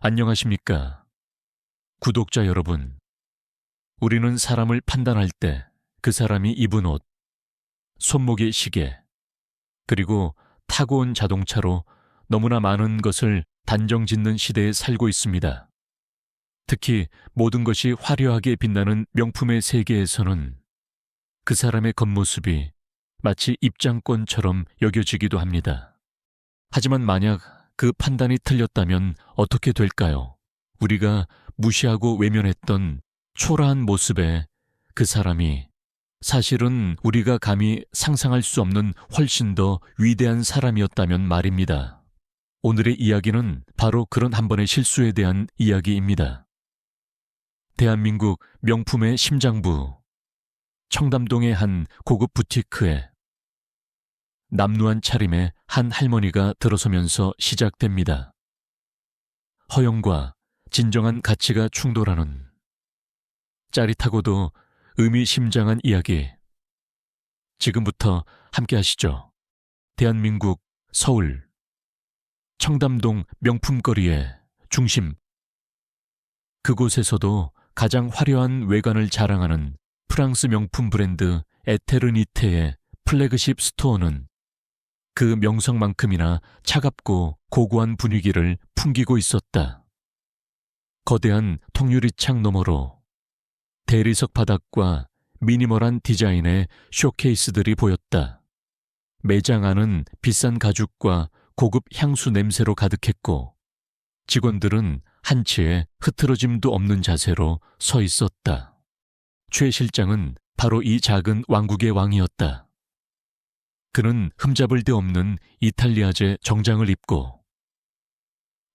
안녕하십니까. 구독자 여러분. 우리는 사람을 판단할 때 그 사람이 입은 옷, 손목의 시계, 그리고 타고 온 자동차로 너무나 많은 것을 단정짓는 시대에 살고 있습니다. 특히 모든 것이 화려하게 빛나는 명품의 세계에서는 그 사람의 겉모습이 마치 입장권처럼 여겨지기도 합니다. 하지만 만약 그 판단이 틀렸다면 어떻게 될까요? 우리가 무시하고 외면했던 초라한 모습의 그 사람이 사실은 우리가 감히 상상할 수 없는 훨씬 더 위대한 사람이었다면 말입니다. 오늘의 이야기는 바로 그런 한 번의 실수에 대한 이야기입니다. 대한민국 명품의 심장부, 청담동의 한 고급 부티크에 남루한 차림의 한 할머니가 들어서면서 시작됩니다. 허영과 진정한 가치가 충돌하는 짜릿하고도 의미심장한 이야기. 지금부터 함께 하시죠. 대한민국 서울 청담동 명품거리의 중심. 그곳에서도 가장 화려한 외관을 자랑하는 프랑스 명품 브랜드 에테르니테의 플래그십 스토어는 그 명성만큼이나 차갑고 고고한 분위기를 풍기고 있었다. 거대한 통유리창 너머로 대리석 바닥과 미니멀한 디자인의 쇼케이스들이 보였다. 매장 안은 비싼 가죽과 고급 향수 냄새로 가득했고 직원들은 한치의 흐트러짐도 없는 자세로 서 있었다. 최 실장은 바로 이 작은 왕국의 왕이었다. 그는 흠잡을 데 없는 이탈리아제 정장을 입고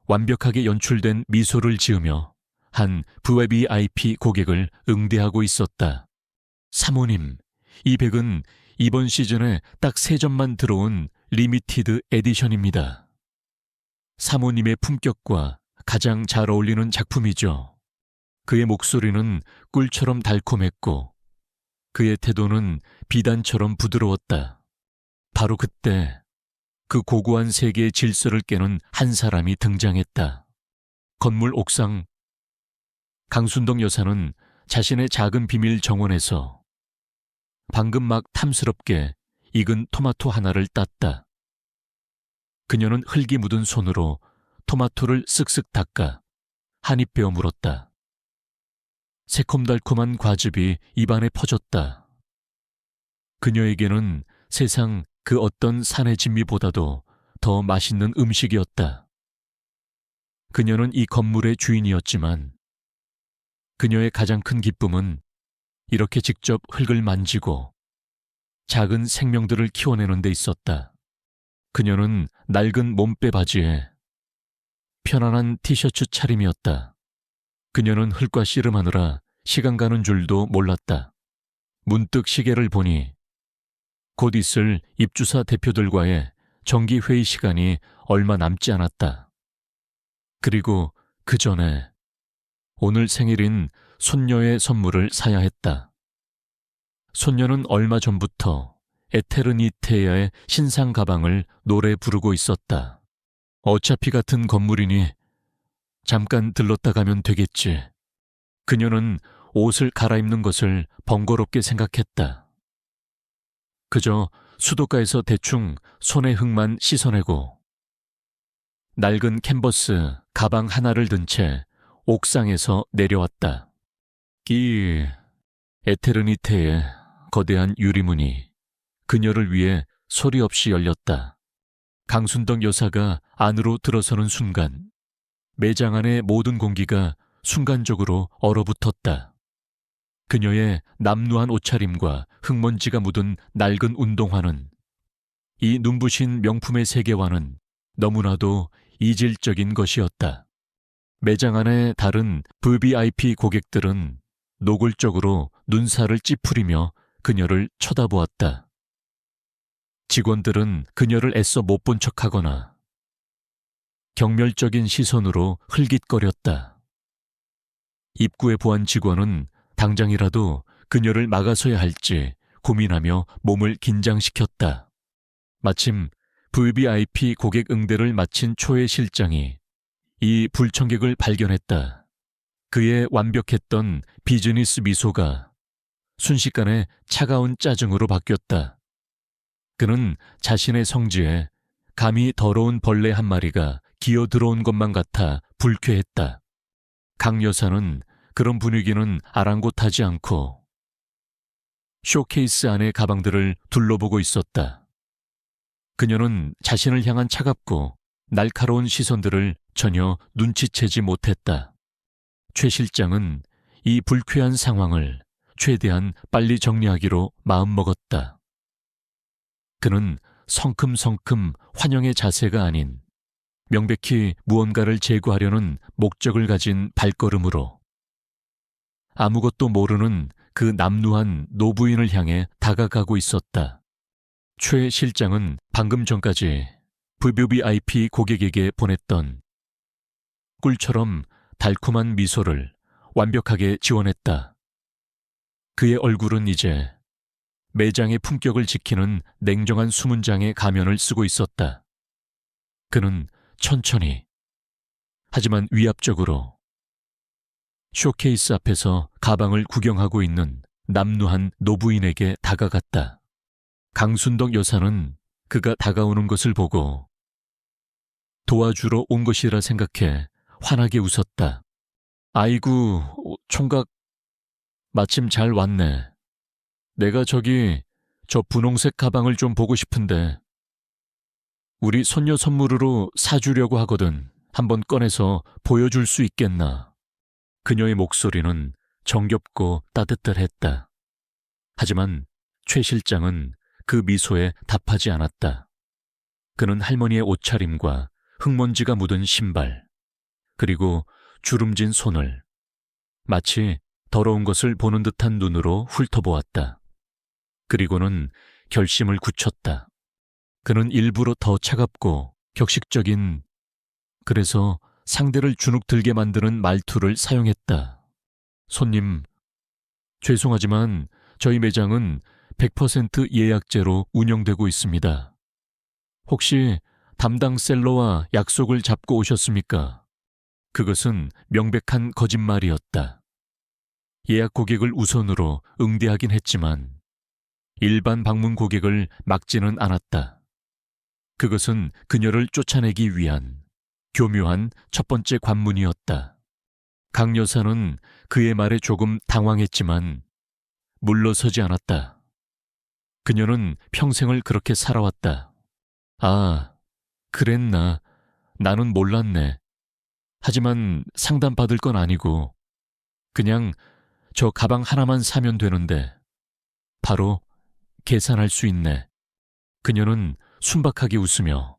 완벽하게 연출된 미소를 지으며 한 VIP 고객을 응대하고 있었다. 사모님, 이 백은 이번 시즌에 딱 3점만 들어온 리미티드 에디션입니다. 사모님의 품격과 가장 잘 어울리는 작품이죠. 그의 목소리는 꿀처럼 달콤했고 그의 태도는 비단처럼 부드러웠다. 바로 그때 그 고고한 세계의 질서를 깨는 한 사람이 등장했다. 건물 옥상, 강순덕 여사는 자신의 작은 비밀 정원에서 방금 막 탐스럽게 익은 토마토 하나를 땄다. 그녀는 흙이 묻은 손으로 토마토를 쓱쓱 닦아 한 입 베어 물었다. 새콤달콤한 과즙이 입안에 퍼졌다. 그녀에게는 세상 그 어떤 산의 진미보다도 더 맛있는 음식이었다. 그녀는 이 건물의 주인이었지만 그녀의 가장 큰 기쁨은 이렇게 직접 흙을 만지고 작은 생명들을 키워내는 데 있었다. 그녀는 낡은 몸빼 바지에 편안한 티셔츠 차림이었다. 그녀는 흙과 씨름하느라 시간 가는 줄도 몰랐다. 문득 시계를 보니 곧 있을 입주사 대표들과의 정기회의 시간이 얼마 남지 않았다. 그리고 그 전에 오늘 생일인 손녀의 선물을 사야 했다. 손녀는 얼마 전부터 에테르니테의 신상 가방을 노래 부르고 있었다. 어차피 같은 건물이니 잠깐 들렀다 가면 되겠지. 그녀는 옷을 갈아입는 것을 번거롭게 생각했다. 그저 수도가에서 대충 손의 흙만 씻어내고 낡은 캔버스 가방 하나를 든 채 옥상에서 내려왔다. 이 에테르니테의 거대한 유리문이 그녀를 위해 소리 없이 열렸다. 강순덕 여사가 안으로 들어서는 순간 매장 안의 모든 공기가 순간적으로 얼어붙었다. 그녀의 남루한 옷차림과 흙먼지가 묻은 낡은 운동화는 이 눈부신 명품의 세계와는 너무나도 이질적인 것이었다. 매장 안의 다른 VIP 고객들은 노골적으로 눈살을 찌푸리며 그녀를 쳐다보았다. 직원들은 그녀를 애써 못 본 척하거나 경멸적인 시선으로 흘깃거렸다. 입구의 보안 직원은 당장이라도 그녀를 막아서야 할지 고민하며 몸을 긴장시켰다. 마침 VIP 고객 응대를 마친 초의 실장이 이 불청객을 발견했다. 그의 완벽했던 비즈니스 미소가 순식간에 차가운 짜증으로 바뀌었다. 그는 자신의 성지에 감히 더러운 벌레 한 마리가 기어 들어온 것만 같아 불쾌했다. 강 여사는 그런 분위기는 아랑곳하지 않고 쇼케이스 안의 가방들을 둘러보고 있었다. 그녀는 자신을 향한 차갑고 날카로운 시선들을 전혀 눈치채지 못했다. 최 실장은 이 불쾌한 상황을 최대한 빨리 정리하기로 마음먹었다. 그는 성큼성큼 환영의 자세가 아닌 명백히 무언가를 제거하려는 목적을 가진 발걸음으로 아무것도 모르는 그 남루한 노부인을 향해 다가가고 있었다. 최 실장은 방금 전까지 VVIP 고객에게 보냈던 꿀처럼 달콤한 미소를 완벽하게 지원했다. 그의 얼굴은 이제 매장의 품격을 지키는 냉정한 수문장의 가면을 쓰고 있었다. 그는 천천히 하지만 위압적으로 쇼케이스 앞에서 가방을 구경하고 있는 남루한 노부인에게 다가갔다. 강순덕 여사는 그가 다가오는 것을 보고 도와주러 온 것이라 생각해 환하게 웃었다. 아이고, 총각 마침 잘 왔네. 내가 저 분홍색 가방을 좀 보고 싶은데 우리 손녀 선물으로 사주려고 하거든. 한번 꺼내서 보여줄 수 있겠나? 그녀의 목소리는 정겹고 따뜻했다. 하지만 최 실장은 그 미소에 답하지 않았다. 그는 할머니의 옷차림과 흙먼지가 묻은 신발, 그리고 주름진 손을 마치 더러운 것을 보는 듯한 눈으로 훑어보았다. 그리고는 결심을 굳혔다. 그는 일부러 더 차갑고 격식적인, 그래서 상대를 주눅들게 만드는 말투를 사용했다. 손님, 죄송하지만 저희 매장은 100% 예약제로 운영되고 있습니다. 혹시 담당 셀러와 약속을 잡고 오셨습니까? 그것은 명백한 거짓말이었다. 예약 고객을 우선으로 응대하긴 했지만 일반 방문 고객을 막지는 않았다. 그것은 그녀를 쫓아내기 위한 교묘한 첫 번째 관문이었다. 강 여사는 그의 말에 조금 당황했지만 물러서지 않았다. 그녀는 평생을 그렇게 살아왔다. 아, 그랬나. 나는 몰랐네. 하지만 상담받을 건 아니고 그냥 저 가방 하나만 사면 되는데 바로 계산할 수 있네. 그녀는 순박하게 웃으며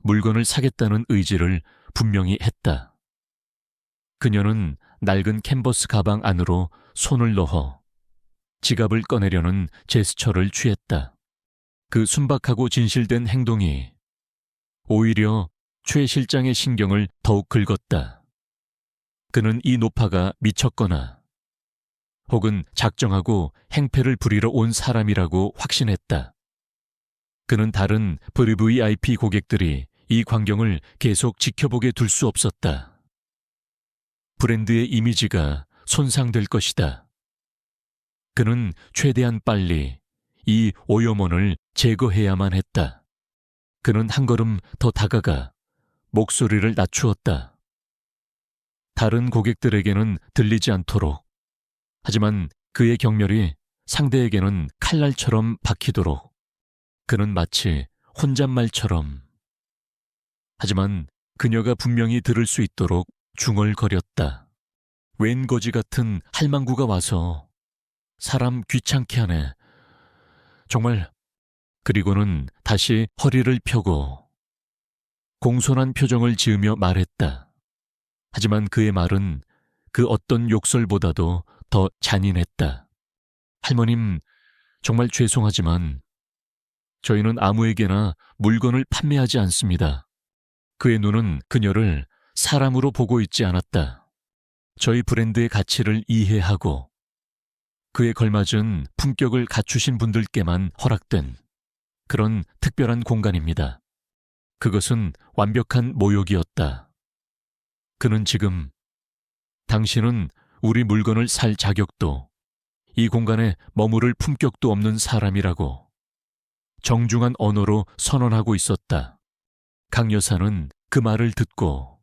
물건을 사겠다는 의지를 분명히 했다. 그녀는 낡은 캔버스 가방 안으로 손을 넣어 지갑을 꺼내려는 제스처를 취했다. 그 순박하고 진실된 행동이 오히려 최 실장의 신경을 더욱 긁었다. 그는 이 노파가 미쳤거나 혹은 작정하고 행패를 부리러 온 사람이라고 확신했다. 그는 다른 VVIP 고객들이 이 광경을 계속 지켜보게 둘 수 없었다. 브랜드의 이미지가 손상될 것이다. 그는 최대한 빨리 이 오염원을 제거해야만 했다. 그는 한 걸음 더 다가가 목소리를 낮추었다. 다른 고객들에게는 들리지 않도록, 하지만 그의 경멸이 상대에게는 칼날처럼 박히도록. 그는 마치 혼잣말처럼, 하지만 그녀가 분명히 들을 수 있도록 중얼거렸다. 웬 거지 같은 할망구가 와서 사람 귀찮게 하네. 정말. 그리고는 다시 허리를 펴고 공손한 표정을 지으며 말했다. 하지만 그의 말은 그 어떤 욕설보다도 더 잔인했다. 할머님, 정말 죄송하지만 저희는 아무에게나 물건을 판매하지 않습니다. 그의 눈은 그녀를 사람으로 보고 있지 않았다. 저희 브랜드의 가치를 이해하고 그에 걸맞은 품격을 갖추신 분들께만 허락된 그런 특별한 공간입니다. 그것은 완벽한 모욕이었다. 그는 지금 당신은 우리 물건을 살 자격도 이 공간에 머무를 품격도 없는 사람이라고 정중한 언어로 선언하고 있었다. 강 여사는 그 말을 듣고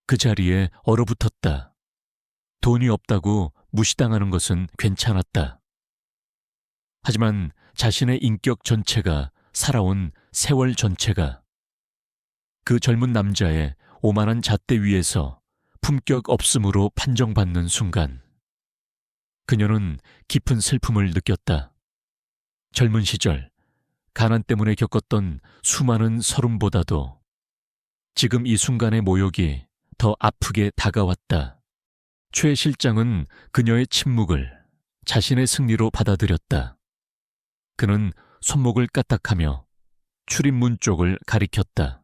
그 자리에 얼어붙었다. 돈이 없다고 무시당하는 것은 괜찮았다. 하지만 자신의 인격 전체가 살아온 세월 전체가 그 젊은 남자의 오만한 잣대 위에서 품격 없음으로 판정받는 순간 그녀는 깊은 슬픔을 느꼈다. 젊은 시절 가난 때문에 겪었던 수많은 서름보다도 지금 이 순간의 모욕이 더 아프게 다가왔다. 최 실장은 그녀의 침묵을 자신의 승리로 받아들였다. 그는 손목을 까딱하며 출입문 쪽을 가리켰다.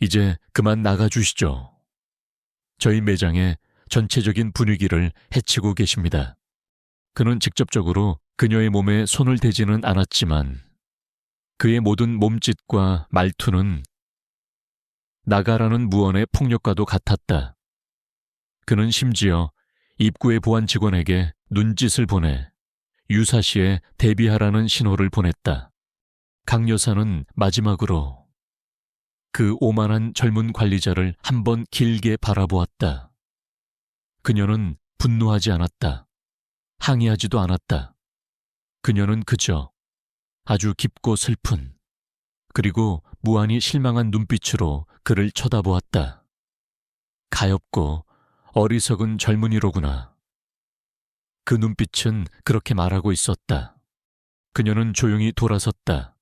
이제 그만 나가주시죠. 저희 매장의 전체적인 분위기를 해치고 계십니다. 그는 직접적으로 그녀의 몸에 손을 대지는 않았지만 그의 모든 몸짓과 말투는 나가라는 무언의 폭력과도 같았다. 그는 심지어 입구의 보안 직원에게 눈짓을 보내 유사시에 대비하라는 신호를 보냈다. 강 여사는 마지막으로 그 오만한 젊은 관리자를 한번 길게 바라보았다. 그녀는 분노하지 않았다. 항의하지도 않았다. 그녀는 그저 아주 깊고 슬픈 그리고 무한히 실망한 눈빛으로 그를 쳐다보았다. 가엾고 어리석은 젊은이로구나. 그 눈빛은 그렇게 말하고 있었다. 그녀는 조용히 돌아섰다.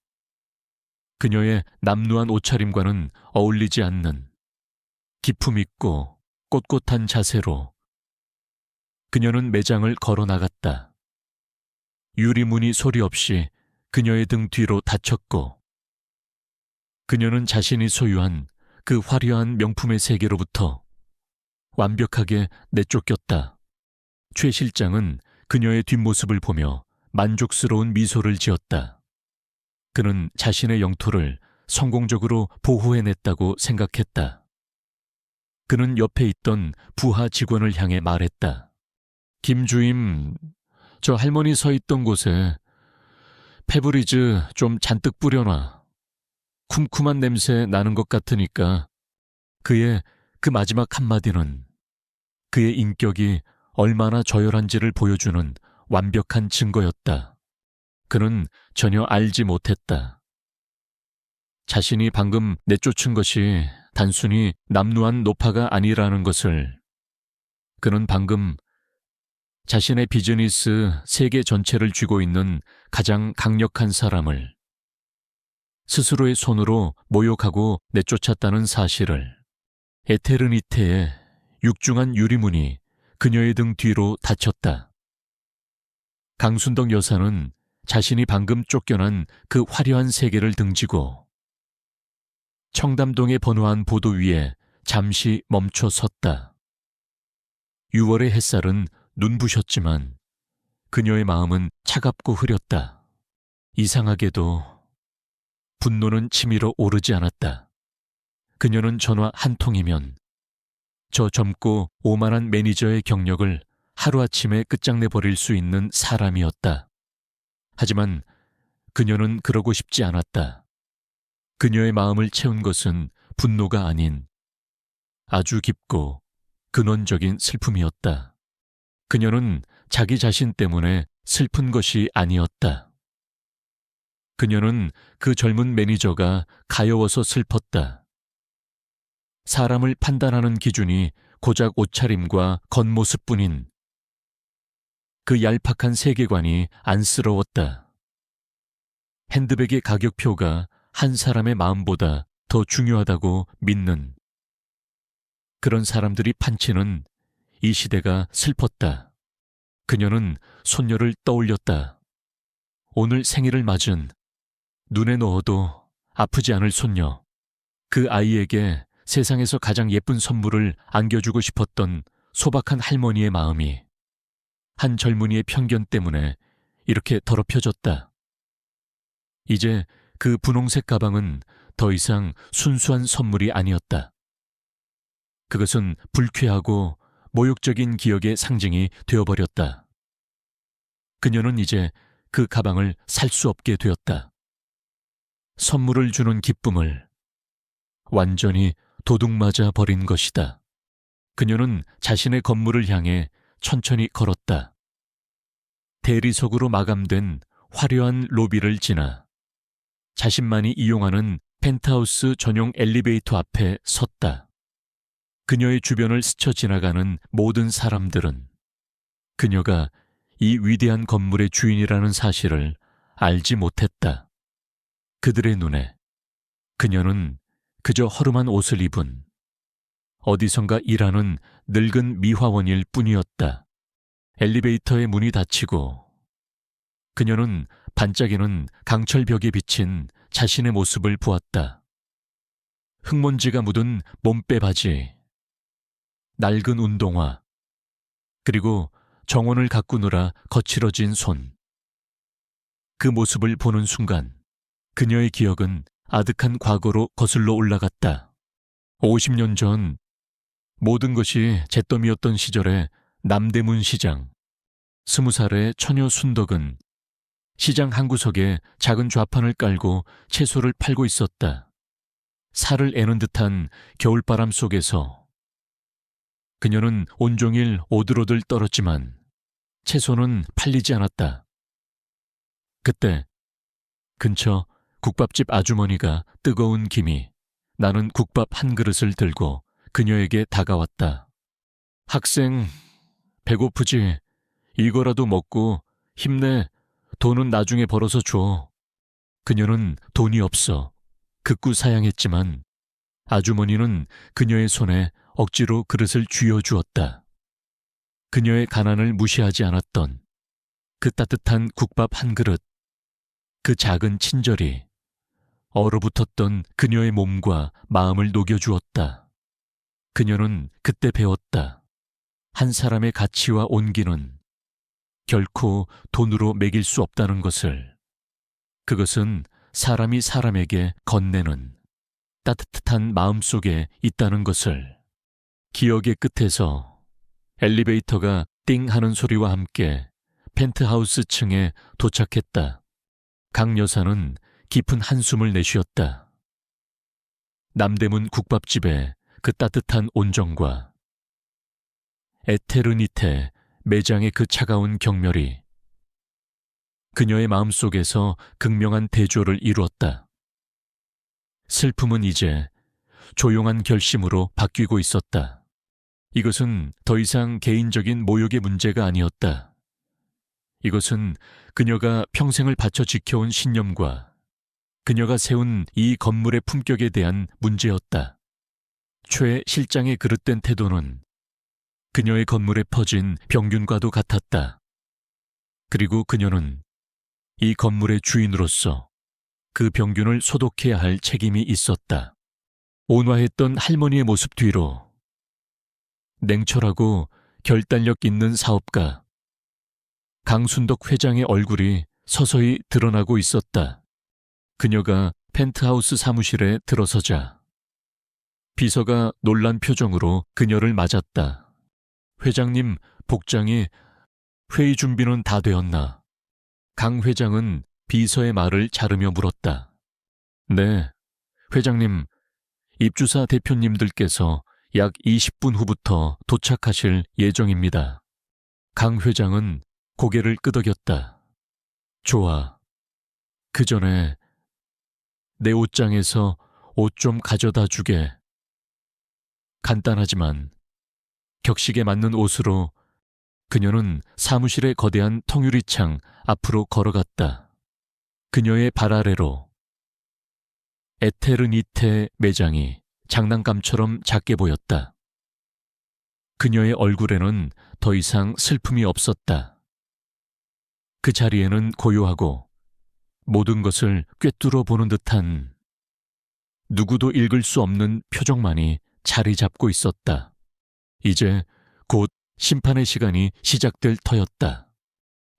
그녀의 남루한 옷차림과는 어울리지 않는 기품 있고 꼿꼿한 자세로 그녀는 매장을 걸어 나갔다. 유리문이 소리 없이 그녀의 등 뒤로 닫혔고 그녀는 자신이 소유한 그 화려한 명품의 세계로부터 완벽하게 내쫓겼다. 최 실장은 그녀의 뒷모습을 보며 만족스러운 미소를 지었다. 그는 자신의 영토를 성공적으로 보호해냈다고 생각했다. 그는 옆에 있던 부하 직원을 향해 말했다. 김 주임, 저 할머니 서 있던 곳에 페브리즈 좀 잔뜩 뿌려놔. 쿰쿰한 냄새 나는 것 같으니까. 그의 그 마지막 한마디는 그의 인격이 얼마나 저열한지를 보여주는 완벽한 증거였다. 그는 전혀 알지 못했다. 자신이 방금 내쫓은 것이 단순히 남루한 노파가 아니라는 것을. 그는 방금 자신의 비즈니스 세계 전체를 쥐고 있는 가장 강력한 사람을 스스로의 손으로 모욕하고 내쫓았다는 사실을. 에테르니테의 육중한 유리문이 그녀의 등 뒤로 닫혔다. 강순덕 여사는 자신이 방금 쫓겨난 그 화려한 세계를 등지고 청담동의 번화한 보도 위에 잠시 멈춰 섰다. 6월의 햇살은 눈부셨지만 그녀의 마음은 차갑고 흐렸다. 이상하게도 분노는 치밀어 오르지 않았다. 그녀는 전화 한 통이면 저 젊고 오만한 매니저의 경력을 하루아침에 끝장내버릴 수 있는 사람이었다. 하지만 그녀는 그러고 싶지 않았다. 그녀의 마음을 채운 것은 분노가 아닌 아주 깊고 근원적인 슬픔이었다. 그녀는 자기 자신 때문에 슬픈 것이 아니었다. 그녀는 그 젊은 매니저가 가여워서 슬펐다. 사람을 판단하는 기준이 고작 옷차림과 겉모습뿐인 그 얄팍한 세계관이 안쓰러웠다. 핸드백의 가격표가 한 사람의 마음보다 더 중요하다고 믿는 그런 사람들이 판치는 이 시대가 슬펐다. 그녀는 손녀를 떠올렸다. 오늘 생일을 맞은 눈에 넣어도 아프지 않을 손녀. 그 아이에게 세상에서 가장 예쁜 선물을 안겨주고 싶었던 소박한 할머니의 마음이 한 젊은이의 편견 때문에 이렇게 더럽혀졌다. 이제 그 분홍색 가방은 더 이상 순수한 선물이 아니었다. 그것은 불쾌하고 모욕적인 기억의 상징이 되어버렸다. 그녀는 이제 그 가방을 살 수 없게 되었다. 선물을 주는 기쁨을 완전히 도둑맞아 버린 것이다. 그녀는 자신의 건물을 향해 천천히 걸었다. 대리석으로 마감된 화려한 로비를 지나 자신만이 이용하는 펜트하우스 전용 엘리베이터 앞에 섰다. 그녀의 주변을 스쳐 지나가는 모든 사람들은 그녀가 이 위대한 건물의 주인이라는 사실을 알지 못했다. 그들의 눈에 그녀는 그저 허름한 옷을 입은 어디선가 일하는 늙은 미화원일 뿐이었다. 엘리베이터의 문이 닫히고 그녀는 반짝이는 강철벽에 비친 자신의 모습을 보았다. 흙먼지가 묻은 몸빼 바지, 낡은 운동화, 그리고 정원을 가꾸느라 거칠어진 손. 그 모습을 보는 순간 그녀의 기억은 아득한 과거로 거슬러 올라갔다. 50년 전 모든 것이 잿더미였던 시절의 남대문 시장. 20살의 처녀 순덕은 시장 한 구석에 작은 좌판을 깔고 채소를 팔고 있었다. 살을 애는 듯한 겨울바람 속에서 그녀는 온종일 오들오들 떨었지만 채소는 팔리지 않았다. 그때 근처 국밥집 아주머니가 뜨거운 김이 나는 국밥 한 그릇을 들고 그녀에게 다가왔다. 학생, 배고프지? 이거라도 먹고 힘내. 돈은 나중에 벌어서 줘. 그녀는 돈이 없어 극구 사양했지만 아주머니는 그녀의 손에 억지로 그릇을 쥐어주었다. 그녀의 가난을 무시하지 않았던 그 따뜻한 국밥 한 그릇, 그 작은 친절이 얼어붙었던 그녀의 몸과 마음을 녹여주었다. 그녀는 그때 배웠다. 한 사람의 가치와 온기는 결코 돈으로 매길 수 없다는 것을. 그것은 사람이 사람에게 건네는 따뜻한 마음 속에 있다는 것을. 기억의 끝에서 엘리베이터가 띵 하는 소리와 함께 펜트하우스 층에 도착했다. 강 여사는 깊은 한숨을 내쉬었다. 남대문 국밥집의 그 따뜻한 온정과 에테르니테 매장의 그 차가운 경멸이 그녀의 마음속에서 극명한 대조를 이루었다. 슬픔은 이제 조용한 결심으로 바뀌고 있었다. 이것은 더 이상 개인적인 모욕의 문제가 아니었다. 이것은 그녀가 평생을 바쳐 지켜온 신념과 그녀가 세운 이 건물의 품격에 대한 문제였다. 최 실장의 그릇된 태도는 그녀의 건물에 퍼진 병균과도 같았다. 그리고 그녀는 이 건물의 주인으로서 그 병균을 소독해야 할 책임이 있었다. 온화했던 할머니의 모습 뒤로 냉철하고 결단력 있는 사업가 강순덕 회장의 얼굴이 서서히 드러나고 있었다. 그녀가 펜트하우스 사무실에 들어서자 비서가 놀란 표정으로 그녀를 맞았다. 회장님, 복장이 회의 준비는 다 되었나? 강 회장은 비서의 말을 자르며 물었다. 네, 회장님, 입주사 대표님들께서 약 20분 후부터 도착하실 예정입니다. 강 회장은 고개를 끄덕였다. 좋아. 그 전에 내 옷장에서 옷 좀 가져다 주게. 간단하지만 격식에 맞는 옷으로 그녀는 사무실의 거대한 통유리창 앞으로 걸어갔다. 그녀의 발 아래로 에테르니테 매장이 장난감처럼 작게 보였다. 그녀의 얼굴에는 더 이상 슬픔이 없었다. 그 자리에는 고요하고 모든 것을 꿰뚫어 보는 듯한 누구도 읽을 수 없는 표정만이 자리 잡고 있었다. 이제 곧 심판의 시간이 시작될 터였다.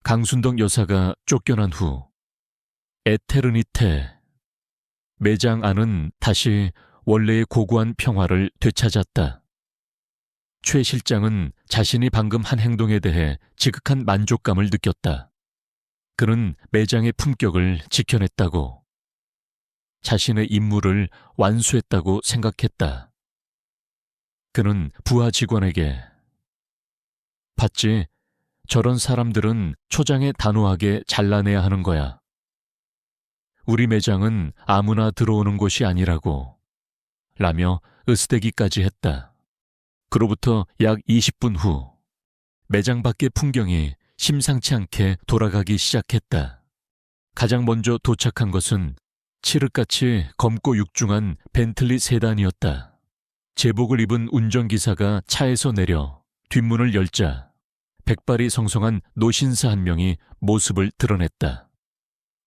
강순덕 여사가 쫓겨난 후 에테르니테 매장 안은 다시 원래의 고고한 평화를 되찾았다. 최 실장은 자신이 방금 한 행동에 대해 지극한 만족감을 느꼈다. 그는 매장의 품격을 지켜냈다고, 자신의 임무를 완수했다고 생각했다. 그는 부하 직원에게 봤지? 저런 사람들은 초장에 단호하게 잘라내야 하는 거야. 우리 매장은 아무나 들어오는 곳이 아니라고 라며 으스대기까지 했다. 그로부터 약 20분 후 매장 밖의 풍경이 심상치 않게 돌아가기 시작했다. 가장 먼저 도착한 것은 칠흑같이 검고 육중한 벤틀리 세단이었다. 제복을 입은 운전기사가 차에서 내려 뒷문을 열자 백발이 성성한 노신사 한 명이 모습을 드러냈다.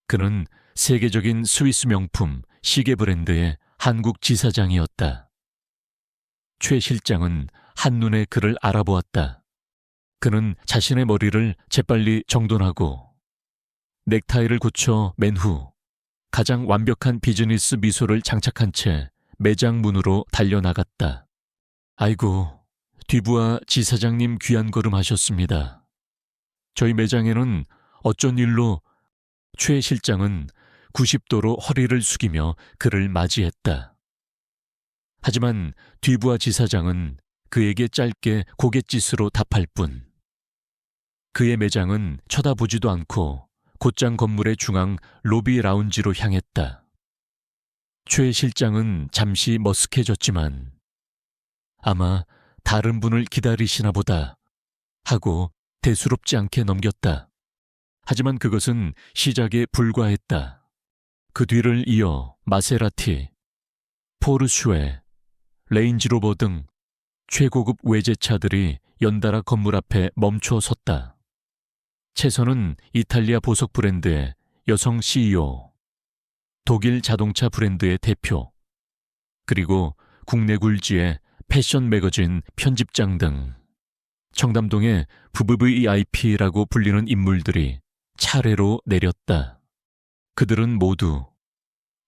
그는 세계적인 스위스 명품 시계 브랜드의 한국 지사장이었다. 최 실장은 한눈에 그를 알아보았다. 그는 자신의 머리를 재빨리 정돈하고 넥타이를 굳혀 맨 후 가장 완벽한 비즈니스 미소를 장착한 채 매장 문으로 달려나갔다. 아이고, 뒤부하 지사장님 귀한 걸음 하셨습니다. 저희 매장에는 어쩐 일로. 최 실장은 90도로 허리를 숙이며 그를 맞이했다. 하지만 뒤부하 지사장은 그에게 짧게 고갯짓으로 답할 뿐. 그의 매장은 쳐다보지도 않고 곧장 건물의 중앙 로비 라운지로 향했다. 최 실장은 잠시 머쓱해졌지만 아마 다른 분을 기다리시나 보다 하고 대수롭지 않게 넘겼다. 하지만 그것은 시작에 불과했다. 그 뒤를 이어 마세라티, 포르쉐, 레인지로버 등 최고급 외제차들이 연달아 건물 앞에 멈춰 섰다. 채선은 이탈리아 보석 브랜드의 여성 CEO, 독일 자동차 브랜드의 대표, 그리고 국내 굴지의 패션 매거진 편집장 등 청담동의 VVIP라고 불리는 인물들이 차례로 내렸다. 그들은 모두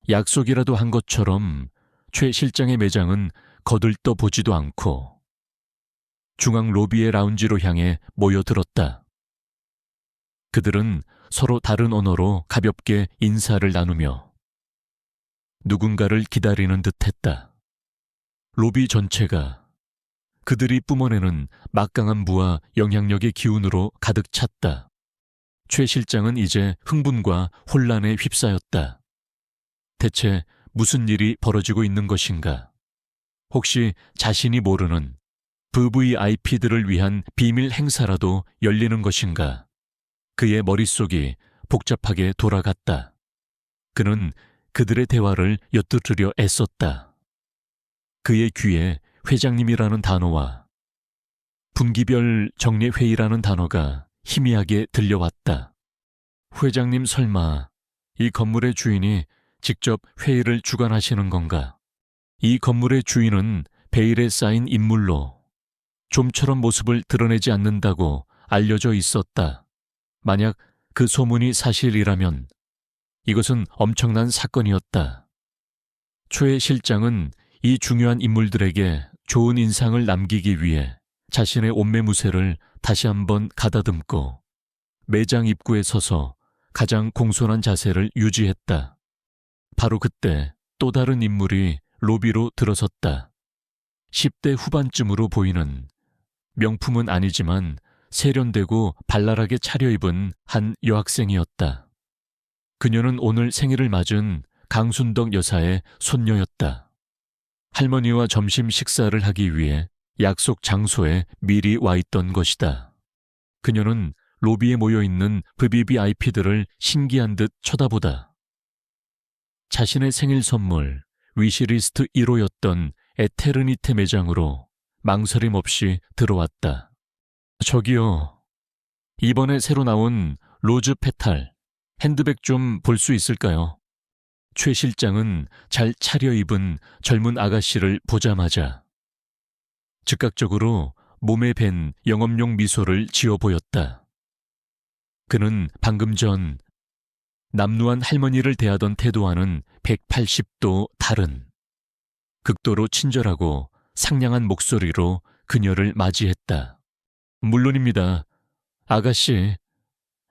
약속이라도 한 것처럼 최 실장의 매장은 거들떠 보지도 않고 중앙 로비의 라운지로 향해 모여들었다. 그들은 서로 다른 언어로 가볍게 인사를 나누며 누군가를 기다리는 듯했다. 로비 전체가 그들이 뿜어내는 막강한 부와 영향력의 기운으로 가득 찼다. 최 실장은 이제 흥분과 혼란에 휩싸였다. 대체 무슨 일이 벌어지고 있는 것인가? 혹시 자신이 모르는 VVIP들을 위한 비밀 행사라도 열리는 것인가? 그의 머릿속이 복잡하게 돌아갔다. 그는 그들의 대화를 엿들으려 애썼다. 그의 귀에 회장님이라는 단어와 분기별 정례회의라는 단어가 희미하게 들려왔다. 회장님 설마 이 건물의 주인이 직접 회의를 주관하시는 건가? 이 건물의 주인은 베일에 쌓인 인물로 좀처럼 모습을 드러내지 않는다고 알려져 있었다. 만약 그 소문이 사실이라면 이것은 엄청난 사건이었다. 최 실장은 이 중요한 인물들에게 좋은 인상을 남기기 위해 자신의 옷매무새를 다시 한번 가다듬고 매장 입구에 서서 가장 공손한 자세를 유지했다. 바로 그때 또 다른 인물이 로비로 들어섰다. 10대 후반쯤으로 보이는, 명품은 아니지만 세련되고 발랄하게 차려입은 한 여학생이었다. 그녀는 오늘 생일을 맞은 강순덕 여사의 손녀였다. 할머니와 점심 식사를 하기 위해 약속 장소에 미리 와 있던 것이다. 그녀는 로비에 모여있는 VVIP들을 신기한 듯 쳐다보다 자신의 생일 선물 위시리스트 1호였던 에테르니테 매장으로 망설임 없이 들어왔다. 저기요, 이번에 새로 나온 로즈 페탈 핸드백 좀 볼 수 있을까요? 최 실장은 잘 차려입은 젊은 아가씨를 보자마자 즉각적으로 몸에 밴 영업용 미소를 지어 보였다. 그는 방금 전 남루한 할머니를 대하던 태도와는 180도 다른 극도로 친절하고 상냥한 목소리로 그녀를 맞이했다. 물론입니다. 아가씨,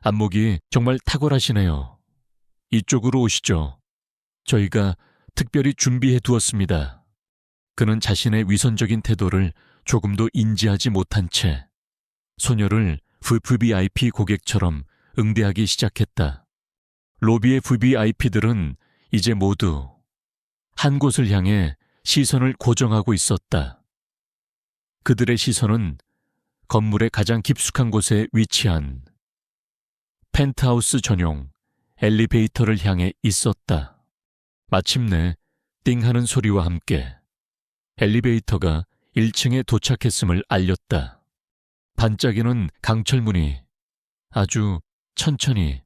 안목이 정말 탁월하시네요. 이쪽으로 오시죠. 저희가 특별히 준비해 두었습니다. 그는 자신의 위선적인 태도를 조금도 인지하지 못한 채 소녀를 VVIP 고객처럼 응대하기 시작했다. 로비의 VVIP들은 이제 모두 한 곳을 향해 시선을 고정하고 있었다. 그들의 시선은 건물의 가장 깊숙한 곳에 위치한 펜트하우스 전용 엘리베이터를 향해 있었다. 마침내 띵하는 소리와 함께 엘리베이터가 1층에 도착했음을 알렸다. 반짝이는 강철문이 아주 천천히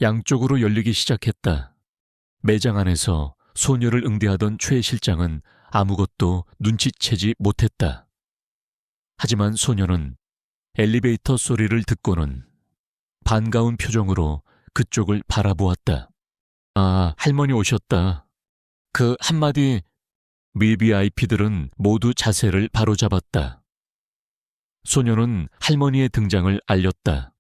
양쪽으로 열리기 시작했다. 매장 안에서 소녀를 응대하던 최 실장은 아무것도 눈치채지 못했다. 하지만 소녀는 엘리베이터 소리를 듣고는 반가운 표정으로 그쪽을 바라보았다. 아, 할머니 오셨다. 그 한마디 VVIP들은 모두 자세를 바로잡았다. 소녀는 할머니의 등장을 알렸다.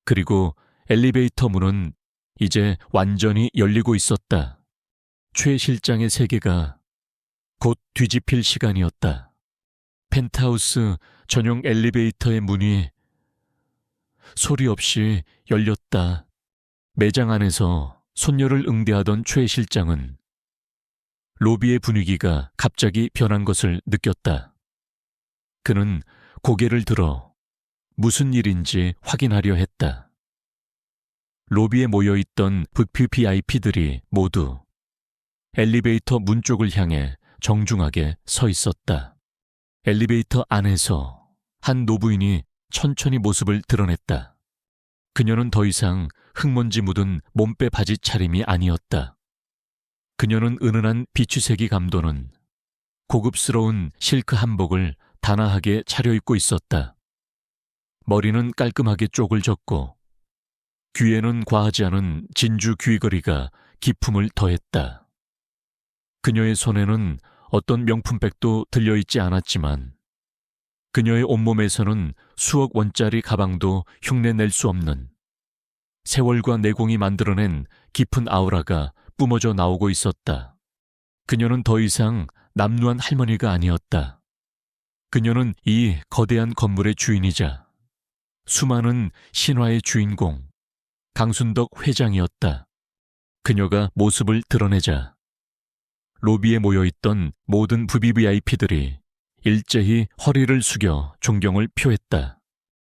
그리고 엘리베이터 문은 이제 완전히 열리고 있었다. 최 실장의 세계가 곧 뒤집힐 시간이었다. 펜트하우스 전용 엘리베이터의 문이 소리 없이 열렸다. 매장 안에서 손녀를 응대하던 최 실장은 로비의 분위기가 갑자기 변한 것을 느꼈다. 그는 고개를 들어 무슨 일인지 확인하려 했다. 로비에 모여있던 VVIP들이 모두 엘리베이터 문 쪽을 향해 정중하게 서 있었다. 엘리베이터 안에서 한 노부인이 천천히 모습을 드러냈다. 그녀는 더 이상 흙먼지 묻은 몸빼 바지 차림이 아니었다. 그녀는 은은한 비추색이 감도는 고급스러운 실크 한복을 단아하게 차려입고 있었다. 머리는 깔끔하게 쪽을 졌고 귀에는 과하지 않은 진주 귀걸이가 기품을 더했다. 그녀의 손에는 어떤 명품백도 들려있지 않았지만 그녀의 온몸에서는 수억 원짜리 가방도 흉내낼 수 없는 세월과 내공이 만들어낸 깊은 아우라가 뿜어져 나오고 있었다. 그녀는 더 이상 남루한 할머니가 아니었다. 그녀는 이 거대한 건물의 주인이자 수많은 신화의 주인공 강순덕 회장이었다. 그녀가 모습을 드러내자 로비에 모여있던 모든 VVIP들이 일제히 허리를 숙여 존경을 표했다.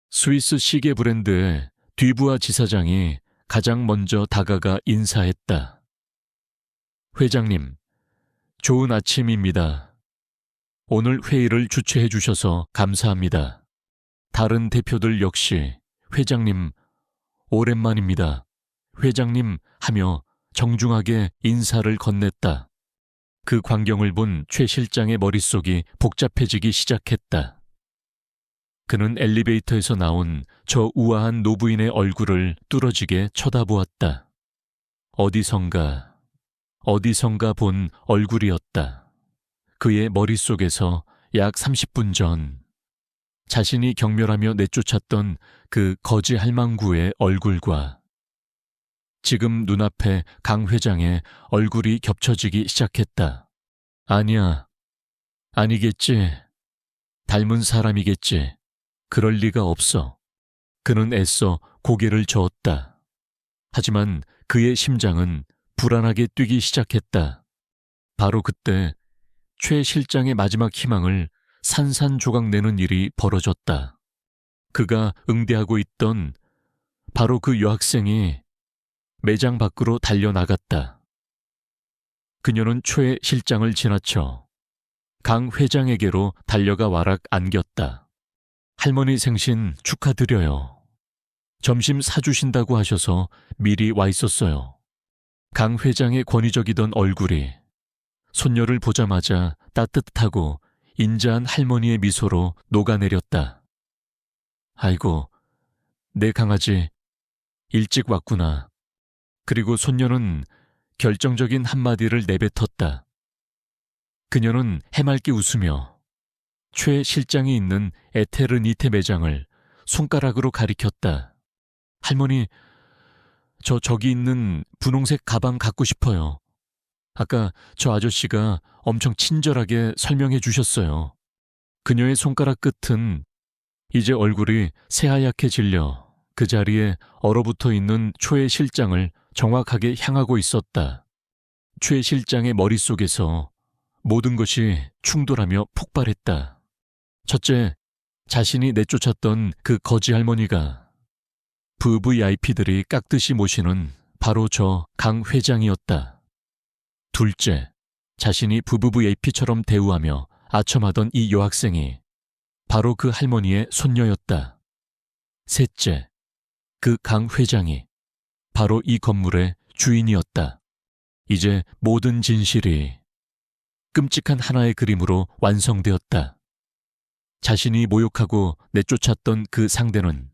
스위스 시계 브랜드의 뒤부아 지사장이 가장 먼저 다가가 인사했다. 회장님, 좋은 아침입니다. 오늘 회의를 주최해 주셔서 감사합니다. 다른 대표들 역시 회장님, 오랜만입니다. 회장님 하며 정중하게 인사를 건넸다. 그 광경을 본 최 실장의 머릿속이 복잡해지기 시작했다. 그는 엘리베이터에서 나온 저 우아한 노부인의 얼굴을 뚫어지게 쳐다보았다. 어디선가 본 얼굴이었다. 그의 머릿속에서 약 30분 전 자신이 경멸하며 내쫓았던 그 거지 할망구의 얼굴과 지금 눈앞에 강 회장의 얼굴이 겹쳐지기 시작했다. 아니야, 아니겠지. 닮은 사람이겠지. 그럴 리가 없어. 그는 애써 고개를 저었다. 하지만 그의 심장은 불안하게 뛰기 시작했다. 바로 그때 최 실장의 마지막 희망을 산산조각 내는 일이 벌어졌다. 그가 응대하고 있던 바로 그 여학생이 매장 밖으로 달려나갔다. 그녀는 최 실장을 지나쳐 강 회장에게로 달려가 와락 안겼다. 할머니 생신 축하드려요. 점심 사주신다고 하셔서 미리 와 있었어요. 강 회장의 권위적이던 얼굴이 손녀를 보자마자 따뜻하고 인자한 할머니의 미소로 녹아내렸다. 아이고, 내 강아지 일찍 왔구나. 그리고 손녀는 결정적인 한마디를 내뱉었다. 그녀는 해맑게 웃으며 최 실장이 있는 에테르니테 매장을 손가락으로 가리켰다. 할머니, 저기 있는 분홍색 가방 갖고 싶어요. 아까 저 아저씨가 엄청 친절하게 설명해 주셨어요. 그녀의 손가락 끝은 이제 얼굴이 새하얗게 질려 그 자리에 얼어붙어 있는 최 실장을 정확하게 향하고 있었다. 최 실장의 머릿속에서 모든 것이 충돌하며 폭발했다. 첫째, 자신이 내쫓았던 그 거지 할머니가 VVIP들이 깍듯이 모시는 바로 저 강 회장이었다. 둘째, 자신이 VVIP처럼 대우하며 아첨하던 이 여학생이 바로 그 할머니의 손녀였다. 셋째, 그 강 회장이 바로 이 건물의 주인이었다. 이제 모든 진실이 끔찍한 하나의 그림으로 완성되었다. 자신이 모욕하고 내쫓았던 그 상대는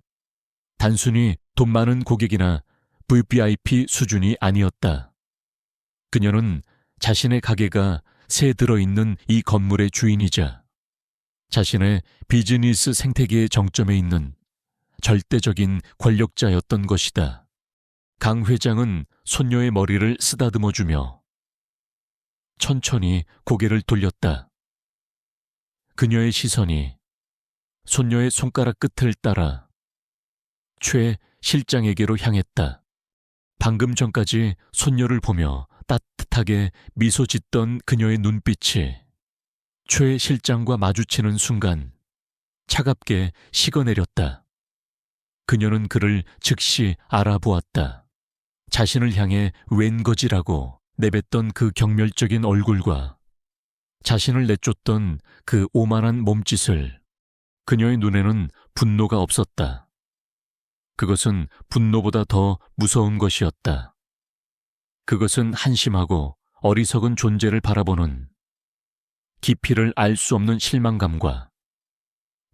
단순히 돈 많은 고객이나 VVIP 수준이 아니었다. 그녀는 자신의 가게가 새 들어있는 이 건물의 주인이자 자신의 비즈니스 생태계의 정점에 있는 절대적인 권력자였던 것이다. 강 회장은 손녀의 머리를 쓰다듬어주며 천천히 고개를 돌렸다. 그녀의 시선이 손녀의 손가락 끝을 따라 최 실장에게로 향했다. 방금 전까지 손녀를 보며 따뜻하게 미소 짓던 그녀의 눈빛이 최 실장과 마주치는 순간 차갑게 식어내렸다. 그녀는 그를 즉시 알아보았다. 자신을 향해 웬 거지라고 내뱉던 그 경멸적인 얼굴과 자신을 내쫓던 그 오만한 몸짓을 그녀의 눈에는 분노가 없었다. 그것은 분노보다 더 무서운 것이었다. 그것은 한심하고 어리석은 존재를 바라보는 깊이를 알 수 없는 실망감과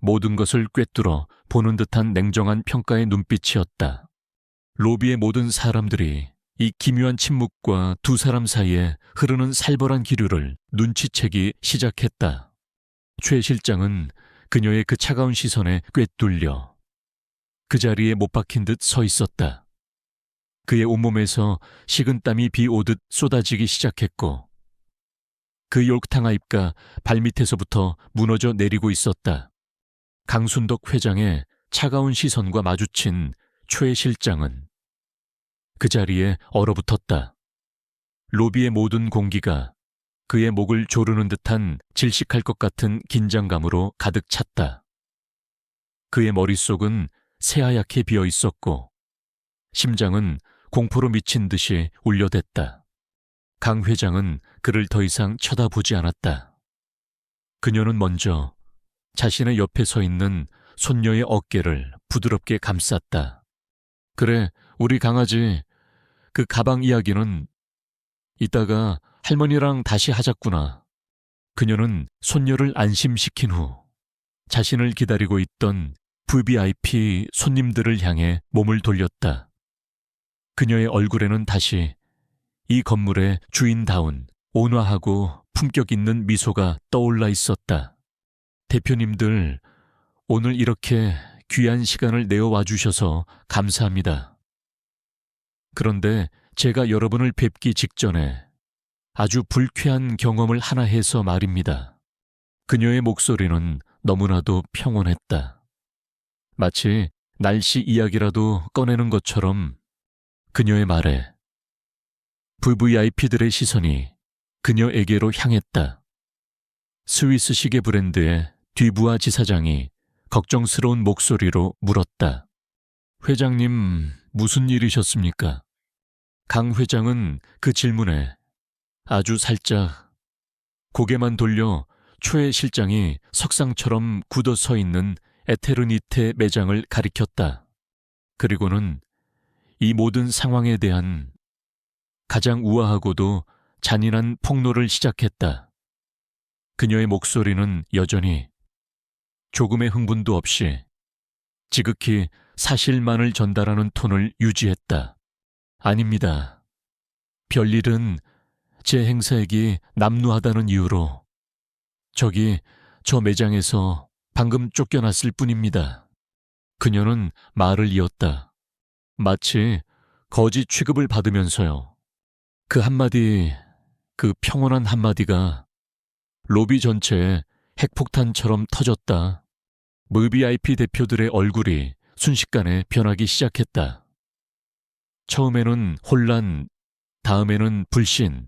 모든 것을 꿰뚫어 보는 듯한 냉정한 평가의 눈빛이었다. 로비의 모든 사람들이 이 기묘한 침묵과 두 사람 사이에 흐르는 살벌한 기류를 눈치채기 시작했다. 최 실장은 그녀의 그 차가운 시선에 꿰뚫려 그 자리에 못 박힌 듯 서 있었다. 그의 온몸에서 식은땀이 비 오듯 쏟아지기 시작했고 그 욕탕아 입가 발밑에서부터 무너져 내리고 있었다. 강순덕 회장의 차가운 시선과 마주친 최 실장은 그 자리에 얼어붙었다. 로비의 모든 공기가 그의 목을 조르는 듯한 질식할 것 같은 긴장감으로 가득 찼다. 그의 머릿속은 새하얗게 비어 있었고 심장은 공포로 미친 듯이 울려댔다. 강 회장은 그를 더 이상 쳐다보지 않았다. 그녀는 먼저 자신의 옆에 서 있는 손녀의 어깨를 부드럽게 감쌌다. 그래, 우리 강아지, 그 가방 이야기는 이따가 할머니랑 다시 하자꾸나. 그녀는 손녀를 안심시킨 후 자신을 기다리고 있던 VVIP 손님들을 향해 몸을 돌렸다. 그녀의 얼굴에는 다시 이 건물의 주인다운 온화하고 품격 있는 미소가 떠올라 있었다. 대표님들, 오늘 이렇게 귀한 시간을 내어와 주셔서 감사합니다. 그런데 제가 여러분을 뵙기 직전에 아주 불쾌한 경험을 하나 해서 말입니다. 그녀의 목소리는 너무나도 평온했다. 마치 날씨 이야기라도 꺼내는 것처럼 그녀의 말에 VVIP들의 시선이 그녀에게로 향했다. 스위스 시계 브랜드의 뒤부아 지사장이 걱정스러운 목소리로 물었다. 회장님, 무슨 일이셨습니까? 강 회장은 그 질문에 아주 살짝 고개만 돌려 최 실장이 석상처럼 굳어 서 있는 에테르니테 매장을 가리켰다. 그리고는 이 모든 상황에 대한 가장 우아하고도 잔인한 폭로를 시작했다. 그녀의 목소리는 여전히 조금의 흥분도 없이 지극히 사실만을 전달하는 톤을 유지했다. 아닙니다. 별일은 제 행사액이 남루하다는 이유로 저기 저 매장에서 방금 쫓겨났을 뿐입니다. 그녀는 말을 이었다. 마치 거지 취급을 받으면서요. 그 한마디, 그 평온한 한마디가 로비 전체에 핵폭탄처럼 터졌다. VIP 대표들의 얼굴이 순식간에 변하기 시작했다. 처음에는 혼란, 다음에는 불신,